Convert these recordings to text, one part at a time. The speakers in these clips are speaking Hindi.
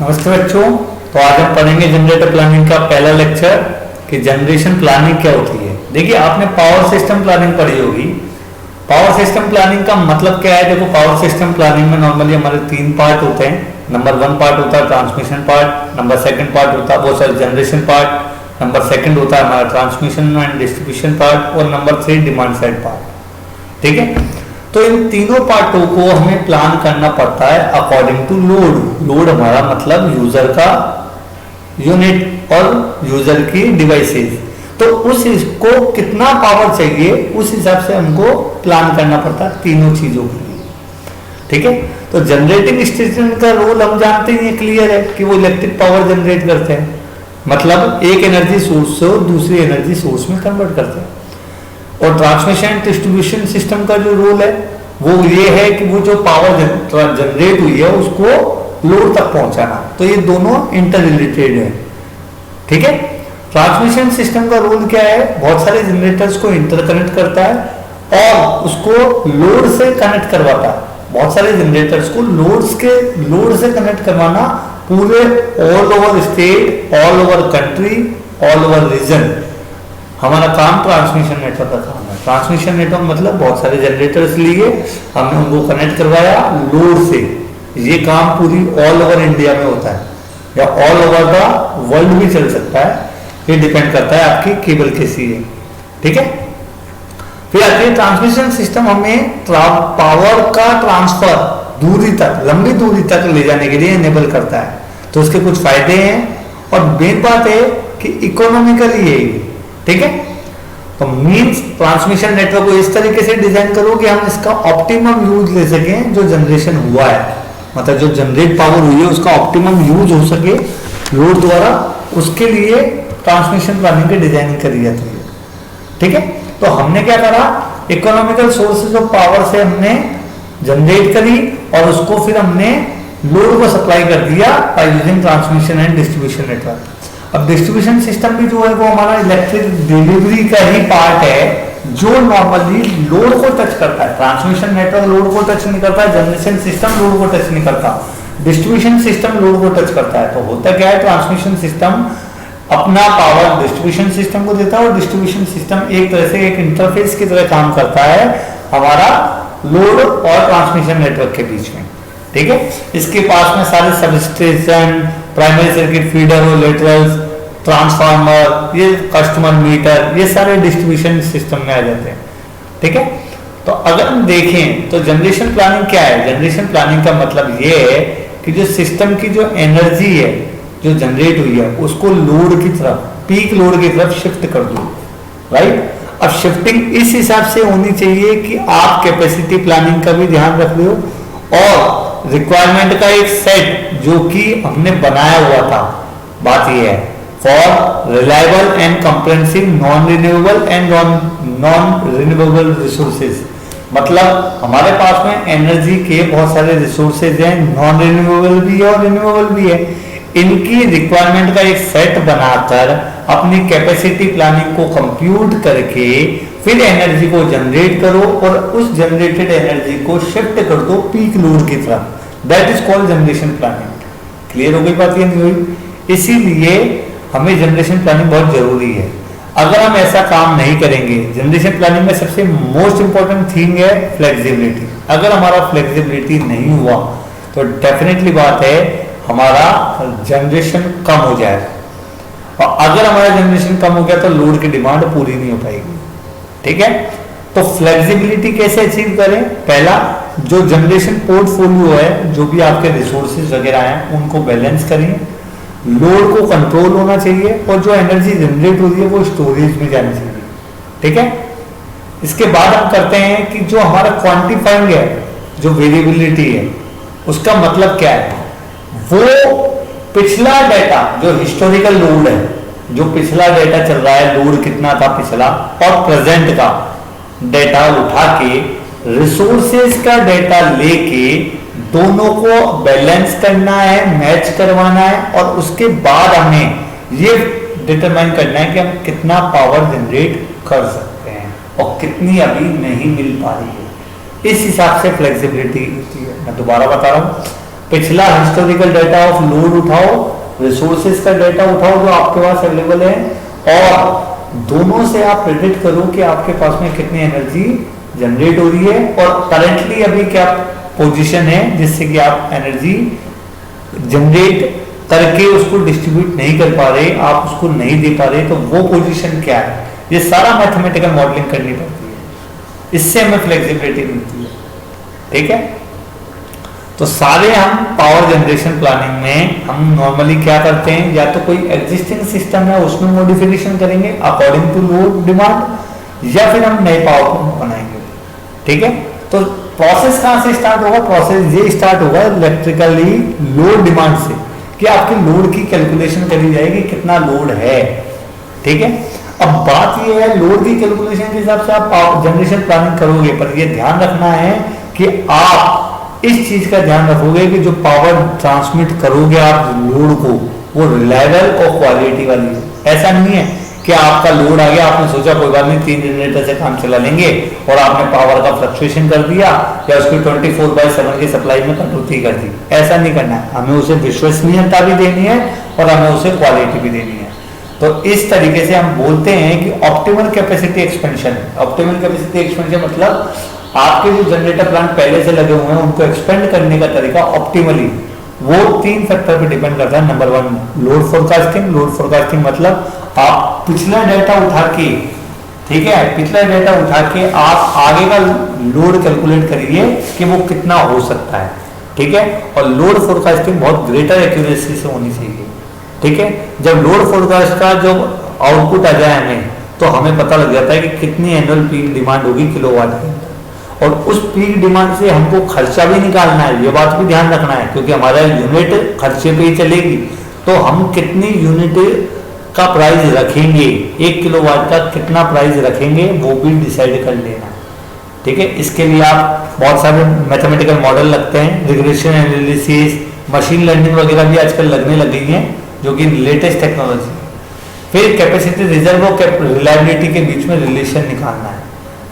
नमस्ते बच्चों। तो आज हम पढ़ेंगे जनरेटर प्लानिंग का पहला लेक्चर कि जनरेशन प्लानिंग क्या होती है। देखिए, आपने पावर सिस्टम प्लानिंग पढ़ी होगी। पावर सिस्टम प्लानिंग का मतलब क्या है? देखो, पावर सिस्टम प्लानिंग में नॉर्मली हमारे 3 पार्ट होते हैं। नंबर 1 पार्ट होता है ट्रांसमिशन पार्ट, नंबर 2 पार्ट होता है वो सर जनरेशन पार्ट, नंबर 2 होता है हमारा ट्रांसमिशन एंड डिस्ट्रीब्यूशन पार्ट, और नंबर 3 डिमांड साइड पार्ट। ठीक है, तो इन तीनों पार्टों को हमें प्लान करना पड़ता है अकॉर्डिंग टू लोड। लोड हमारा मतलब यूजर का यूनिट और यूजर की डिवाइसेस। तो उस इसको कितना पावर चाहिए उस हिसाब से हमको प्लान करना पड़ता है तीनों चीजों के लिए। ठीक है, तो जनरेटिंग स्टेशन का रोल हम जानते हैं, क्लियर है कि वो इलेक्ट्रिक पावर जनरेट करते हैं, मतलब एक एनर्जी सोर्स से दूसरी एनर्जी सोर्स में कन्वर्ट करते हैं। और ट्रांसमिशन डिस्ट्रीब्यूशन सिस्टम का जो रोल है वो ये है कि वो जो पावर जनरेट हुई है उसको लोड तक पहुंचाना। तो ये दोनों इंटर रिलेटेड है। ठीक है, ट्रांसमिशन सिस्टम का रोल क्या है? बहुत सारे जनरेटर्स को इंटरकनेक्ट करता है और उसको लोड से कनेक्ट करवाता है। बहुत सारे जनरेटर्स को लोड से कनेक्ट करवाना, पूरे all over state, all over country, all over region. हमारा काम ट्रांसमिशन नेटवर्क का काम है। ट्रांसमिशन नेटवर्क मतलब बहुत सारे जनरेटर्स लिए हमने उनको कनेक्ट करवाया लोड से। ये काम पूरी ऑल ओवर इंडिया में होता है या ऑल ओवर द वर्ल्ड भी चल सकता है, ये डिपेंड करता है आपकी केबल कैसी है। ठीक है, फिर आती है ट्रांसमिशन सिस्टम। हमें पावर का ट्रांसफर दूरी तक, लंबी दूरी तक ले जाने के लिए इनेबल करता है। तो उसके कुछ फायदे हैं और मेन बात है कि इकोनॉमिकली है। ठीक है, तो मींस ट्रांसमिशन नेटवर्क को इस तरीके से डिजाइन करो कि हम इसका ऑप्टिमम यूज ले सकें। जो जनरेशन हुआ है, मतलब जो जनरेट पावर हुई है उसका ऑप्टिमम यूज हो सके लोड द्वारा, उसके लिए ट्रांसमिशन प्लानिंग की डिजाइनिंग करी जाती है। ठीक है, तो हमने क्या करा, इकोनॉमिकल सोर्सेज ऑफ पावर से हमने जनरेट करी और उसको फिर हमने लोड को सप्लाई कर दिया by using transmission and distribution network. अब डिस्ट्रीब्यूशन सिस्टम भी जो है वो हमारा इलेक्ट्रिक डिलीवरी का ही पार्ट है जो नॉर्मली लोड को टच करता है। ट्रांसमिशन नेटवर्क लोड को टच नहीं करता, जनरेशन सिस्टम लोड को टच नहीं करता, डिस्ट्रीब्यूशन सिस्टम लोड को टच करता है। तो होता क्या है, ट्रांसमिशन सिस्टम अपना पावर डिस्ट्रीब्यूशन सिस्टम को देता है और डिस्ट्रीब्यूशन सिस्टम एक तरह से एक इंटरफेस की तरह काम करता है हमारा लोड और ट्रांसमिशन नेटवर्क के बीच में। ठीक है, इसके पास में सारे सबस्टेशन, प्राइमरी सर्किट, फीडर और लेटरल्स, ट्रांसफार्मर, ये कस्टमर मीटर, ये सारे डिस्ट्रीब्यूशन सिस्टम में आ जाते हैं। ठीक है, तो अगर हम देखें तो जनरेशन प्लानिंग क्या है? जनरेशन प्लानिंग का मतलब ये है कि जो सिस्टम की जो एनर्जी है जो जनरेट हुई है उसको लोड की तरफ, पीक लोड की तरफ शिफ्ट कर दो। राइट, अब शिफ्टिंग इस हिसाब से होनी चाहिए कि आप कैपेसिटी प्लानिंग का भी ध्यान रख लो और रिक्वायरमेंट का एक सेट जो कि हमने बनाया हुआ था। बात यह है for reliable and comprehensive non renewable and non renewable resources, मतलब हमारे पास में एनर्जी के बहुत सारे रिसोर्सेज हैं, नॉन रिन्यूएबल भी है और रिन्यूएबल भी है। इनकी रिक्वायरमेंट का एक सेट बनाकर अपनी कैपेसिटी प्लानिंग को कंप्यूट करके फिर एनर्जी को जनरेट करो और उस जनरेटेड एनर्जी को शिफ्ट कर दो पीक लोड की तरफ। That is called generation planning. Clear हो गई बात? ये नहीं हुई? इसीलिए हमें जनरेशन प्लानिंग बहुत जरूरी है। अगर हम ऐसा काम नहीं करेंगे, जनरेशन प्लानिंग में सबसे मोस्ट इंपॉर्टेंट थिंग है फ्लेक्सिबिलिटी। अगर हमारा फ्लेक्सिबिलिटी नहीं हुआ तो डेफिनेटली बात है हमारा जनरेशन कम हो जाएगा, और अगर हमारा जनरेशन कम हो गया तो लोड की डिमांड पूरी नहीं हो पाएगी। ठीक है, तो फ्लेक्सिबिलिटी कैसे अचीव करें? पहला, जो जनरेशन पोर्टफोलियो है, जो भी आपके रिसोर्सेज वगैरह हैं उनको बैलेंस करिए, लोड को कंट्रोल होना चाहिए और जो एनर्जी जनरेट हो रही है वो स्टोरेज में जानी चाहिए। ठीक है, इसके बाद हम करते हैं कि जो हमारा क्वांटिफाइंग है, जो वेरिएबिलिटी है, उसका मतलब क्या है? वो पिछला डेटा, जो हिस्टोरिकल लोड है, जो पिछला डेटा चल रहा है, लोड कितना था पिछला, और प्रेजेंट का डेटा उठा के रिसोर्सेज का डेटा लेके दोनों को बैलेंस करना है, मैच करवाना है, और उसके बाद हमें ये डिटरमाइन करना है कि हम कितना पावर जनरेट कर सकते हैं और कितनी अभी नहीं मिल पा रही है। इस हिसाब से फ्लेक्सिबिलिटी होती है। मैं दोबारा बता रहा हूँ, पिछला हिस्टोरिकल डाटा ऑफ लोड उठाओ, रिसोर्सेज का डाटा उठाओ जो आपके पास अवेलेबल है, और दोनों से आप प्रेडिक्ट करो कि आपके पास में कितनी एनर्जी जनरेट हो रही है और करंटली अभी क्या पोजीशन है जिससे कि आप एनर्जी जनरेट करके उसको डिस्ट्रीब्यूट नहीं कर पा रहे, आप उसको नहीं दे पा रहे, तो वो पोजीशन क्या है, ये सारा मैथमेटिकल मॉडलिंग करनी पड़ती है, इससे हमें फ्लेक्सिबिलिटी मिलती है। ठीक है, तो सारे हम पावर जनरेशन प्लानिंग में हम नॉर्मली क्या करते हैं, या तो कोई एग्जिस्टिंग सिस्टम है उसमें मॉडिफिकेशन करेंगे अकॉर्डिंग टू लोड डिमांड, या फिर हम नए पावर प्लांट बनाएंगे। ठीक है, तो प्रोसेस कहां से स्टार्ट होगा, प्रोसेस ये स्टार्ट होगा इलेक्ट्रिकली लोड डिमांड से, कि आपके लोड की कैलकुलेशन करी जाएगी कितना लोड है। ठीक है, अब बात ये है लोड की कैलकुलेशन के हिसाब से आप जनरेशन प्लानिंग करोगे, पर ये ध्यान रखना है कि आप इस चीज का ध्यान रखोगे कि जो पावर ट्रांसमिट करोगे आप लोड को वो रिलायबल और क्वालिटी वाली है। ऐसा नहीं है कि आपका लोड आ गया, आपने सोचा कोई बात नहीं 3 जनरेटर से काम चला लेंगे और आपने पावर का फ्लक्चुएशन कर दिया या उसकी 24/7 की सप्लाई में कटौती कर दी। ऐसा नहीं करना है, हमें उसे विश्वसनीयता भी देनी है और हमें उसे क्वालिटी भी देनी है। तो इस तरीके से हम बोलते हैं कि optimal capacity expansion. Optimal capacity expansion मतलब आपके जो जनरेटर प्लांट पहले से लगे हुए हैं उनको एक्सपेंड करने का तरीका ऑप्टिमली, वो 3 फैक्टर पे डिपेंड करता है। Number 1 load forecasting. Load forecasting मतलब आप पिछला डेटा उठा के, ठीक है, पिछला डेटा उठा के आप आगे का लोड कैलकुलेट करिए कि वो कितना हो सकता है। ठीक है, और लोड फोरकास्टिंग बहुत ग्रेटर एक्यूरेसी से होनी चाहिए। ठीक है, जब लोड फोरकास्ट का जो आउटपुट आ जाए हमें, तो हमें पता लग जाता है कि कितनी एनुअल पीक डिमांड होगी किलोवाट के अंदर, और उस पीक डिमांड से हमको खर्चा भी निकालना है, ये बात भी ध्यान रखना है, क्योंकि हमारा यूनिट खर्चे पे ही चलेगी। तो हम कितनी यूनिट का प्राइस रखेंगे, 1 किलोवाट का कितना प्राइस रखेंगे वो भी डिसाइड कर लेना। ठीक है, इसके लिए आप बहुत सारे मैथमेटिकल मॉडल लगते हैं, रिग्रेशन एनालिसिस, मशीन लर्निंग वगैरह भी आजकल लगने लग गई हैं, जो कि लेटेस्ट टेक्नोलॉजी। फिर कैपेसिटी रिजर्व और रिलायबिलिटी के बीच में रिलेशन निकालना है।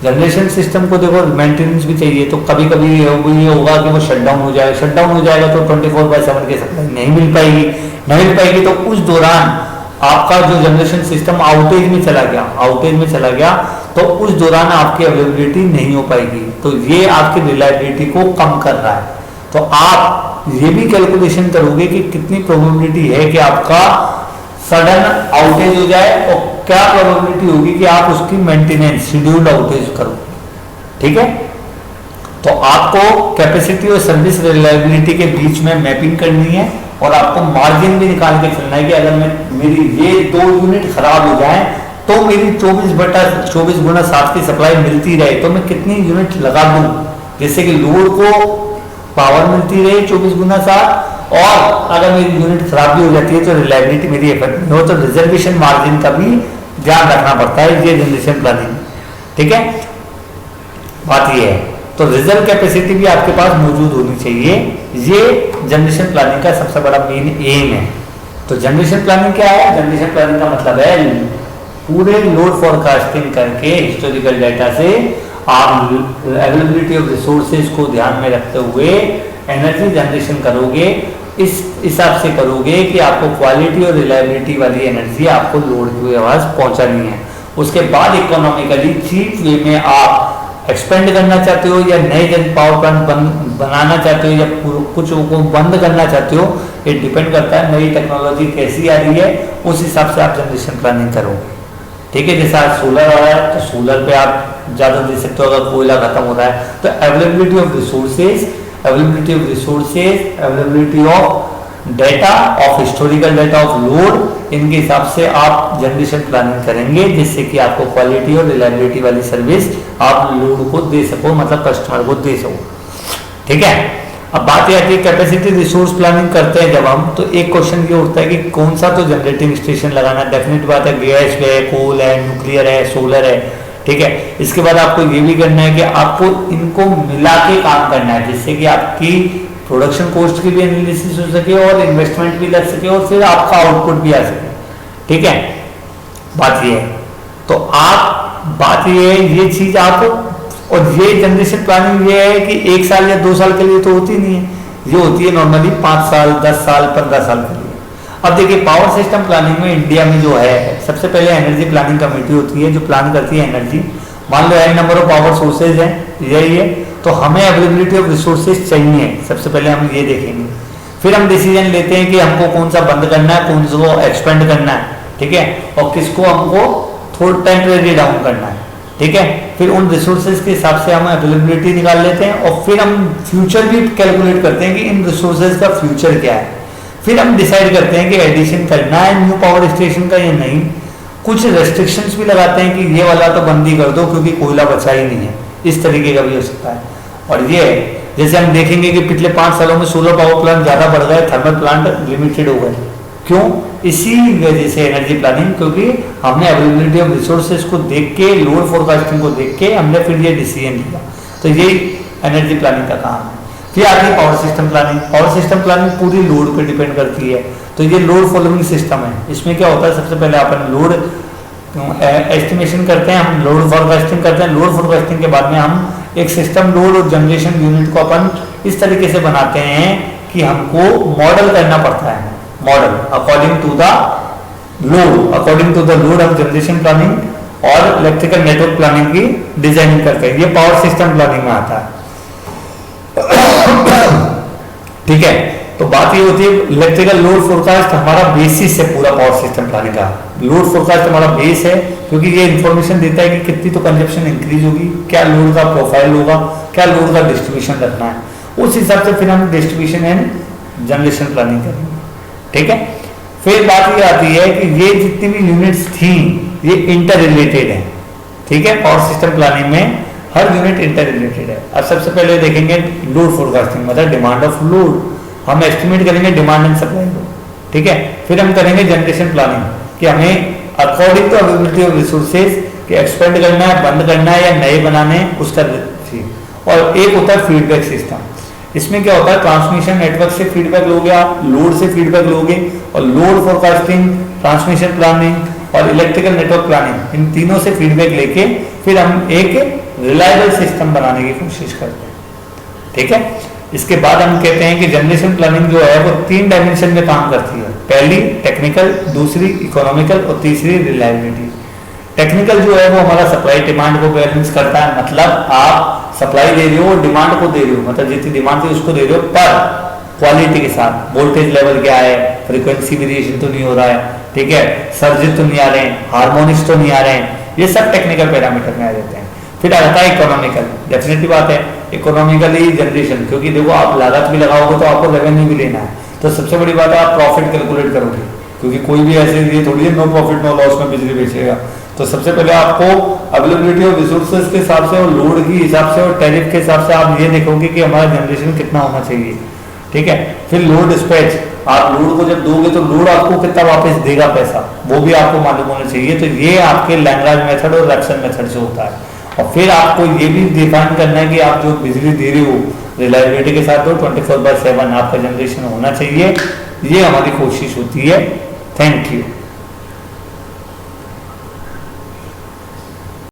जनरेशन सिस्टम को देखो मेंटेनेंस भी चाहिए, तो कभी कभी ये होगा कि वो शटडाउन हो जाए, शटडाउन हो जाएगा तो 24/7 की सप्लाई नहीं मिल पाएगी, नहीं मिल पाएगी तो उस दौरान आपका जो जनरेशन सिस्टम आउटेज में चला गया, तो उस दौरान आपकी अवेलेबिलिटी नहीं हो पाएगी, तो ये आपकी रिलायबिलिटी को कम कर रहा है। तो आप ये भी कैलकुलेशन करोगे कि कितनी प्रोबेबिलिटी है कि आपका सडन आउटेज हो जाए और क्या प्रोबेबिलिटी होगी कि आप उसकी मेंटेनेंस शेड्यूल्ड आउटेज करो। ठीक है, तो आपको कैपेसिटी और सर्विस रिलायबिलिटी के बीच में मैपिंग करनी है, और आपको मार्जिन भी निकाल के चलना है कि अगर मेरी ये 2 यूनिट खराब हो जाए तो मेरी 24/7 की सप्लाई मिलती रहे, तो मैं कितनी यूनिट लगा दूं जिससे कि लोड को पावर मिलती रहे 24/7, और अगर मेरी यूनिट खराब भी हो जाती है तो रिलायबिलिटी मेरी इफेक्ट नहीं हो, तो रिजर्वेशन मार्जिन का भी ध्यान रखना पड़ता है ये जनरेशन प्लानिंग। ठीक है, बात ये है, तो रिजर्व कैपेसिटी भी आपके पास मौजूद होनी चाहिए, ये जनरेशन प्लानिंग का सबसे बड़ा मेन एम है। तो जनरेशन प्लानिंग क्या है, जनरेशन प्लानिंग का मतलब है पूरे लोड फोरकास्टिंग करके हिस्टोरिकल डाटा से आप अवेलेबिलिटी ऑफ रिसोर्सेज को ध्यान में रखते हुए एनर्जी जनरेशन करोगे, इस हिसाब से करोगे कि आपको क्वालिटी और रिलायबिलिटी वाली एनर्जी आपको लोड की आवाज पहुंचानी है। उसके बाद इकोनॉमिकली चीप वे में आप एक्सपेंड करना चाहते हो या नए जन पावर प्लांट बनाना चाहते हो या कुछ को बंद करना चाहते हो, ये डिपेंड करता है नई टेक्नोलॉजी कैसी आ रही है, उस हिसाब से आप जनरेशन प्लानिंग करोगे। ठीक है, जैसे आज सोलर आ रहा है तो सोलर पे आप ज़्यादा दे सकते हो, अगर कोयला खत्म हो रहा है तो availability of resources, availability of data, of historical data, of load, इनके हिसाब से आप जनरेशन प्लानिंग करेंगे जिससे कि आपको क्वालिटी और रिलायबिलिटी वाली सर्विस आप लोड को दे सको, मतलब कस्टमर को दे सको। ठीक है, अब बात यह आती है कैपेसिटी रिसोर्स प्लानिंग करते हैं जब हम, तो एक क्वेश्चन ये उठता है कि कौन सा तो जनरेटिंग स्टेशन लगाना। डेफिनेट बात है, गैस है, कोल है, न्यूक्लियर है, सोलर है। ठीक है, इसके बाद आपको ये भी करना है कि आपको इनको मिला के काम करना है जिससे कि आपकी प्रोडक्शन कॉस्ट की भी एनालिसिस हो सके और इन्वेस्टमेंट भी लग सके और फिर आपका आउटपुट भी आ सके। ठीक है, बात ये है, तो आप बात ये है, ये चीज आप, और ये जनरेशन प्लानिंग ये है कि 1 साल या 2 साल के लिए तो होती नहीं है, ये होती है नॉर्मली 5 साल, 10 साल, 15 साल के लिए। अब देखिए पावर सिस्टम प्लानिंग में इंडिया में जो है, सबसे पहले एनर्जी प्लानिंग कमेटी होती है जो प्लान करती है एनर्जी। मान लो n number of power sources है, यही है, तो हमें अवेलेबिलिटी ऑफ रिसोर्सेज चाहिए, सबसे पहले हम ये देखेंगे। फिर हम डिसीजन लेते हैं कि हमको कौन सा बंद करना है, कौन सा एक्सपेंड करना है, ठीक है, और किसको हमको थोड़ा टेम्परेरी डाउन करना है, ठीक है। फिर उन रिसोर्सेज के हिसाब से हम अवेलेबिलिटी निकाल लेते हैं और फिर हम फ्यूचर भी कैलकुलेट करते हैं कि इन रिसोर्सेज का फ्यूचर क्या है। फिर हम डिसाइड करते हैं कि एडिशन करना है न्यू पावर स्टेशन का या नहीं। कुछ रेस्ट्रिक्शंस भी लगाते हैं कि ये वाला तो बंद ही कर दो क्योंकि कोयला बचा ही नहीं है, इस तरीके का भी हो सकता है। और ये जैसे हम देखेंगे कि पिछले 5 सालों में सोलर पावर प्लांट ज़्यादा बढ़ गए, थर्मल प्लांट लिमिटेड हो गए। क्यों? इसी वजह से एनर्जी प्लानिंग, क्योंकि हमने अवेलेबिलिटी ऑफ रिसोर्सेज को देख के, लोड फोरकास्टिंग को देख के हमने फिर ये डिसीजन लिया। तो यही एनर्जी प्लानिंग का काम है। फिर आगे power system planning. Power system planning पूरी लोड पे डिपेंड करती है। तो ये लोड फॉलोइंग सिस्टम है। इसमें क्या होता है, सबसे पहले अपन लोड एस्टिमेशन करते हैं, हम लोड फोरकास्टिंग करते हैं। लोड फोरकास्टिंग के बाद में हम एक सिस्टम लोड और जनरेशन यूनिट को अपन इस तरीके से बनाते हैं कि हमको मॉडल करना पड़ता है। Model according to the load, according to the load हम जनरेशन प्लानिंग और इलेक्ट्रिकल नेटवर्क प्लानिंग की डिजाइनिंग करते हैं। ये पावर सिस्टम प्लानिंग में आता है। ठीक है, तो बात ये होती है इलेक्ट्रिकल लोड फोरकास्ट हमारा बेसिस है पूरा पावर सिस्टम प्लानिंग का। लोड फोरकास्ट हमारा बेस है क्योंकि ये इंफॉर्मेशन देता है कि कितनी तो कंजप्शन इंक्रीज होगी, क्या लोड का प्रोफाइल होगा, क्या लोड का डिस्ट्रीब्यूशन रखना है। उस हिसाब से फिर हम डिस्ट्रीब्यूशन एंड जनरेशन प्लानिंग करेंगे। ठीक है, फिर बात ये आती है कि ये जितनी भी यूनिट्स थी ये इंटर रिलेटेड है। ठीक है, पावर सिस्टम प्लानिंग में हर यूनिट इंटर रिलेटेड है। अब सबसे पहले देखेंगे लोड फोरकास्टिंग, मतलब डिमांड ऑफ लोड। हम एस्टिमेट करेंगे डिमांड एंड सप्लाई को। ठीक है, फिर हम करेंगे जनरेशन प्लानिंग कि हमें according to availability of resources कि एक्सपेंड करना है, बंद करना है या नए बनाने हैं, उसका। और एक होता है फीडबैक सिस्टम। इसमें क्या होता है, ट्रांसमिशन नेटवर्क से फीडबैक लोगे आप, लोड से फीडबैक लोगे, और लोड फोरकास्टिंग, ट्रांसमिशन प्लानिंग और इलेक्ट्रिकल नेटवर्क प्लानिंग, इन तीनों से फीडबैक लेके फिर हम एक रिलायबल सिस्टम बनाने की कोशिश करते हैं। ठीक है, इसके बाद हम कहते हैं कि जनरेशन प्लानिंग जो है वो 3 डायमेंशन में काम करती है। पहली टेक्निकल, दूसरी इकोनॉमिकल और तीसरी रिलायबिलिटी। टेक्निकल जो है वो हमारा सप्लाई डिमांड को बैलेंस करता है, मतलब आप सप्लाई दे रहे हो और डिमांड को दे रहे हो, मतलब जितनी डिमांड थी उसको दे रहे हो, पर क्वालिटी के साथ। वोल्टेज लेवल क्या है, फ्रीक्वेंसी वेरिएशन तो नहीं हो रहा है, ठीक है, सर्जित तो नहीं आ रहे हैं, हार्मोनिक्स तो नहीं आ रहे हैं, ये सब टेक्निकल पैरामीटर में आ जाते हैं। फिर आता है इकोनॉमिकल। डेफिनेटली बात है, इकोनॉमिकली जनरेशन, क्योंकि देखो आप लागत भी लगाओगे तो आपको रेवेन्यू भी लेना है। तो सबसे बड़ी बात है आप प्रॉफिट कैलकुलेट करोगे, क्योंकि कोई भी ऐसे ये थोड़ी है नो प्रॉफिट नो लॉस में बिजली बेचेगा। तो सबसे पहले आपको अवेलेबिलिटी ऑफ रिसोर्सेज के हिसाब से और लोड के हिसाब से और टैरिफ के हिसाब से आप ये देखोगे कि हमारा जनरेशन कितना होना चाहिए। ठीक है, फिर लोड डिस्पैच, आप लोड को जब दोगे तो लोड आपको कितना वापस देगा पैसा, वो भी आपको मालूम होना चाहिए। तो ये आपके लैग्रांज मेथड और रैप्सन मेथड से होता है। और फिर आपको ये भी डिफाइन करना है कि आप जो बिजली दे रहे हो रिलायबिलिटी के साथ, तो 24/7 आपका जनरेशन होना चाहिए। ये हमारी कोशिश होती है। Thank you.